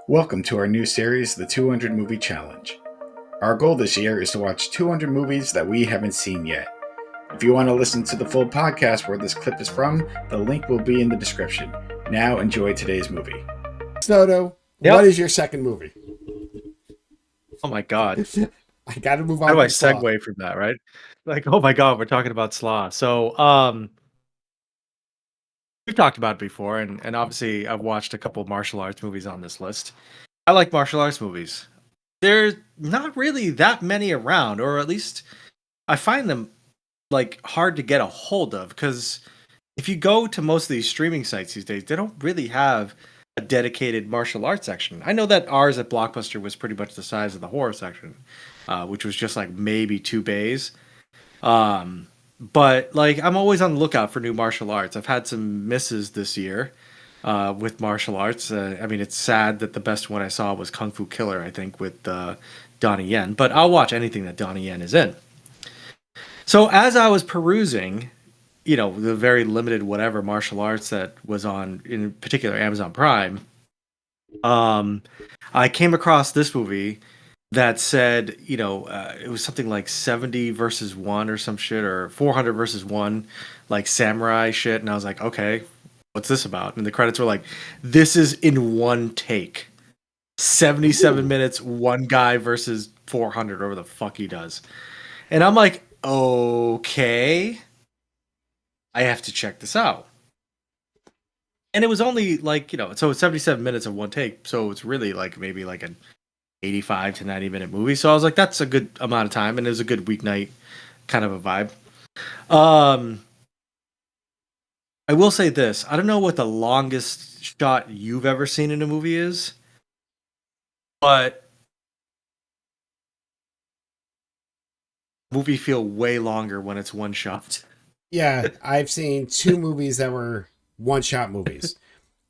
Welcome to our new series, The 200 Movie Challenge. Our goal this year is to watch 200 movies that we haven't seen yet. If you want to listen to the full podcast where this clip is from, the link will be in the description. Now enjoy today's movie. Snodo, Yep. what is your second movie? Oh my god. I got to move on. How do I from Saw. segue from that, right? Like, oh my god, we're talking about Slaw. So, we've talked about it before, and obviously I've watched a couple of martial arts movies on this list. I like martial arts movies. There's not really that many around, or at least I find them like hard to get a hold of, because if you go to most of these streaming sites these days, they don't really have a dedicated martial arts section. I know that ours at Blockbuster was pretty much the size of the horror section, which was just like maybe 2 bays. But like I'm always on the lookout for new martial arts. I've had some misses this year with martial arts. I mean, it's sad that the best one I saw was Kung Fu Killer, I think, with Donnie Yen. But I'll watch anything that Donnie Yen is in. So as I was perusing, the very limited whatever martial arts that was on, in particular, Amazon Prime, I came across this movie that said, it was something like 70 versus 1 or some shit, or 400 versus 1, like samurai shit. And I was like, okay, what's this about? And the credits were like, this is in one take. 77 minutes, one guy versus 400, whatever the fuck he does. And I'm like, okay, I have to check this out. And it was only like, so it's 77 minutes of one take. So it's really like maybe like an 85 to 90-minute movie. So I was like, that's a good amount of time. And it was a good weeknight kind of a vibe. I will say this. I don't know what the longest shot you've ever seen in a movie is, but movie feel way longer when it's one shot. Yeah, I've seen two movies that were one-shot movies.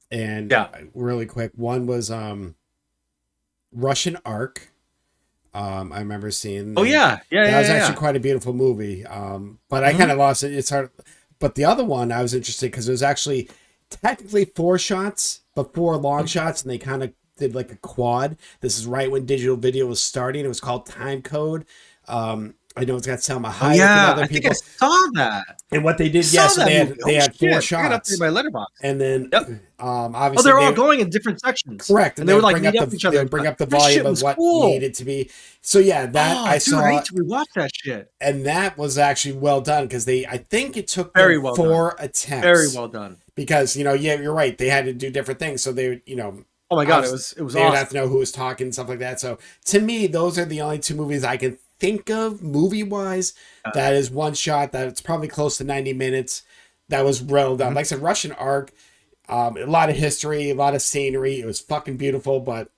And Yeah. really quick, one was Russian Ark. I remember seeing. Oh yeah, that was actually quite a beautiful movie. But I kind of lost it. It's hard. But the other one, I was interested because it was actually technically 4 shots, but 4 long shots, and they kind of did like a quad. This is right when digital video was starting. It was called Time Code. I know it's got Selma Hayek and other people. I think I saw that. And what they did, yes, they had 4 shots. My letterbox. And then, Oh, obviously, they're all going in different sections. Correct, and they would like meet up each other. They would bring up the volume of what needed to be. So yeah, that I saw. I need to rewatch that shit. And that was actually well done because I think it took very them well 4 done. attempts. Very well done. Because you're right. They had to do different things, so they, Oh my god, it was they awesome. would have to know who was talking and stuff like that. So to me, those are the only 2 movies I can think of movie wise that is one shot, that it's probably close to 90 minutes, that was well done. Like I said, Russian Ark, a lot of history, a lot of scenery. It was fucking beautiful, but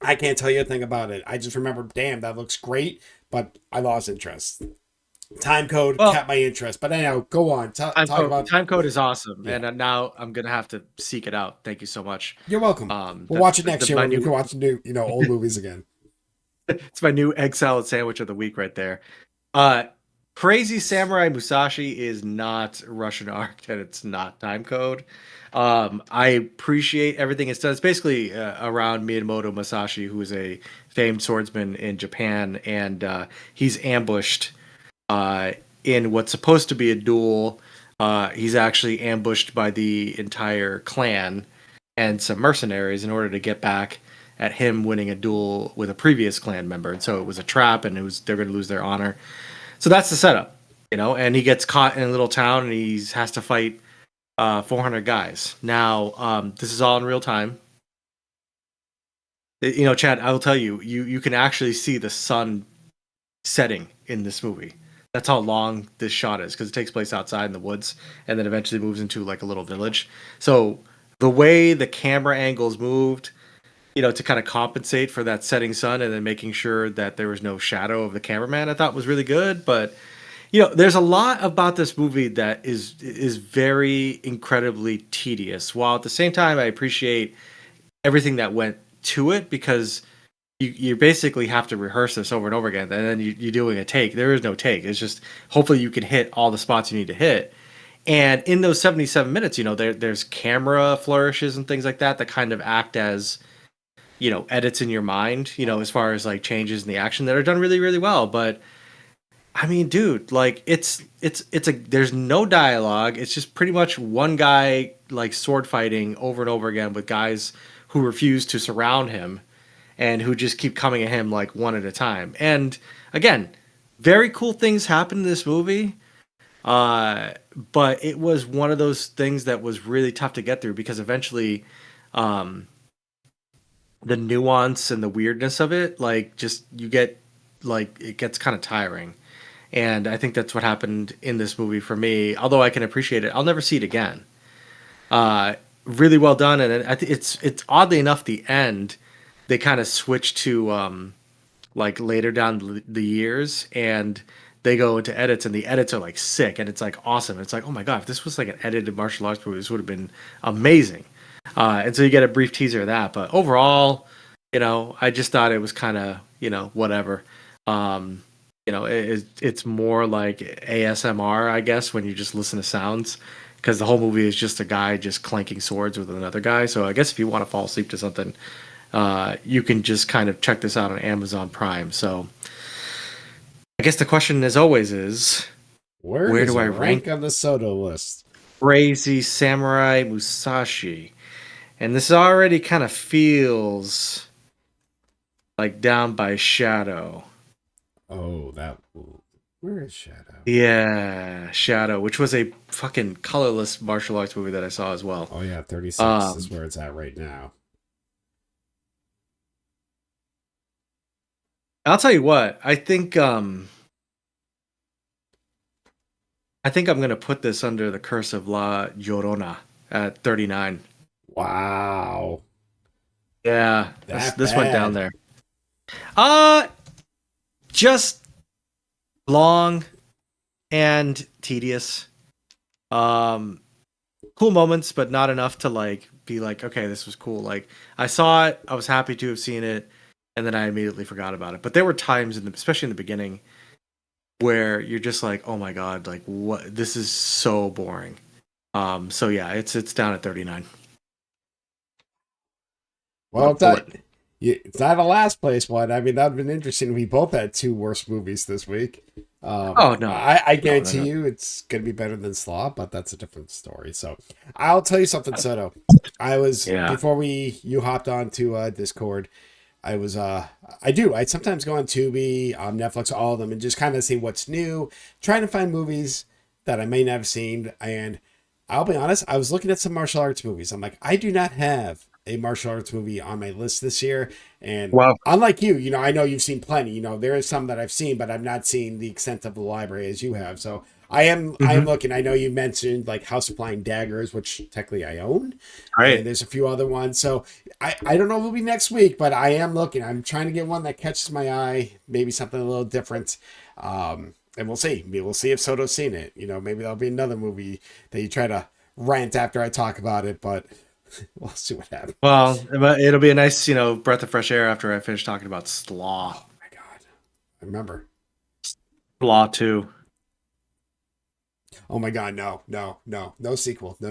I can't tell you a thing about it. I just remember, damn, that looks great, but I lost interest. Time Code kept my interest, but anyhow, go on. Talk about Time Code is awesome, and now I'm gonna have to seek it out. Thank you so much. You're welcome. We'll watch it next year when we can watch new, old movies again. It's my new egg salad sandwich of the week right there. Crazy Samurai Musashi is not Russian Ark, and it's not Time Code. I appreciate everything it's done. It's basically around Miyamoto Musashi, who is a famed swordsman in Japan, and he's ambushed in what's supposed to be a duel. He's actually ambushed by the entire clan and some mercenaries in order to get back at him winning a duel with a previous clan member. And so it was a trap, and they're going to lose their honor. So that's the setup, and he gets caught in a little town, and he has to fight 400 guys. Now, this is all in real time. Chad, I will tell you, you can actually see the sun setting in this movie. That's how long this shot is, because it takes place outside in the woods and then eventually moves into like a little village. So the way the camera angles moved, to kind of compensate for that setting sun and then making sure that there was no shadow of the cameraman, I thought was really good. But, there's a lot about this movie that is very incredibly tedious, while at the same time I appreciate everything that went to it, because you basically have to rehearse this over and over again, and then you're doing a take. There is no take. It's just hopefully you can hit all the spots you need to hit. And in those 77 minutes, there's camera flourishes and things like that that kind of act as, edits in your mind, as far as like changes in the action that are done really, really well. But I mean, dude, like there's no dialogue. It's just pretty much one guy like sword fighting over and over again with guys who refuse to surround him and who just keep coming at him like one at a time. And again, very cool things happen in this movie. But it was one of those things that was really tough to get through because eventually, um, the nuance and the weirdness of it, like just you get like it gets kind of tiring. And I think that's what happened in this movie for me. Although I can appreciate it, I'll never see it again. Uh, Really well done, and I think it's oddly enough the end they kind of switch to like later down the years, and they go into edits, and the edits are like sick, and it's like awesome. It's like, oh my god, if this was like an edited martial arts movie, this would have been amazing. And so you get a brief teaser of that, but overall, I just thought it was kind of whatever. Um, it's more like ASMR, I guess, when you just listen to sounds, because the whole movie is just a guy just clanking swords with another guy. So I guess if you want to fall asleep to something, you can just kind of check this out on Amazon Prime. So I guess the question, as always, is Where do I I rank on the Soto list? Crazy Samurai Musashi? And this already kind of feels like down by Shadow. Oh, where is Shadow? Yeah, Shadow, which was a fucking colorless martial arts movie that I saw as well. Oh yeah, 36 is where it's at right now. I'll tell you what, I think I'm gonna put this under the Curse of La Llorona at 39. Wow, Yeah, that this went down bad. there. Uh just long and tedious. Um Cool moments, but not enough to like be like, okay, this was cool. Like I saw it, I was happy to have seen it, and then I immediately forgot about it. But there were times especially in the beginning, where you're just like, oh my god, like what? This is so boring. So yeah, it's down at 39. Well, Pull it. it's not a last place one. I mean, that'd been interesting. We both had two worst movies this week. Oh no, I no, guarantee no. you it's gonna be better than Slaw, but that's a different story. So I'll tell you something, Soto. I was Yeah. before you hopped on to Discord. I sometimes go on Tubi, Netflix, all of them, and just kind of see what's new, trying to find movies that I may not have seen. And I'll be honest, I was looking at some martial arts movies. I'm like, I do not have a martial arts movie on my list this year. And Well, unlike you, I know you've seen plenty. There is some that I've seen, but I've not seen the extent of the library as you have. So I am mhm. looking. I know you mentioned like House of Flying Daggers, which technically I own, and Right. there's a few other ones. So I don't know if it'll be next week, but I am looking. I'm trying to get one that catches my eye, maybe something a little different. And we'll see. We'll see if Soto's seen it. Maybe that'll be another movie that you try to rant after I talk about it, but we'll see what happens. Well, it'll be a nice, breath of fresh air after I finish talking about Slaw. Oh my god. I remember. Slaw 2. Oh my god, no sequel. No,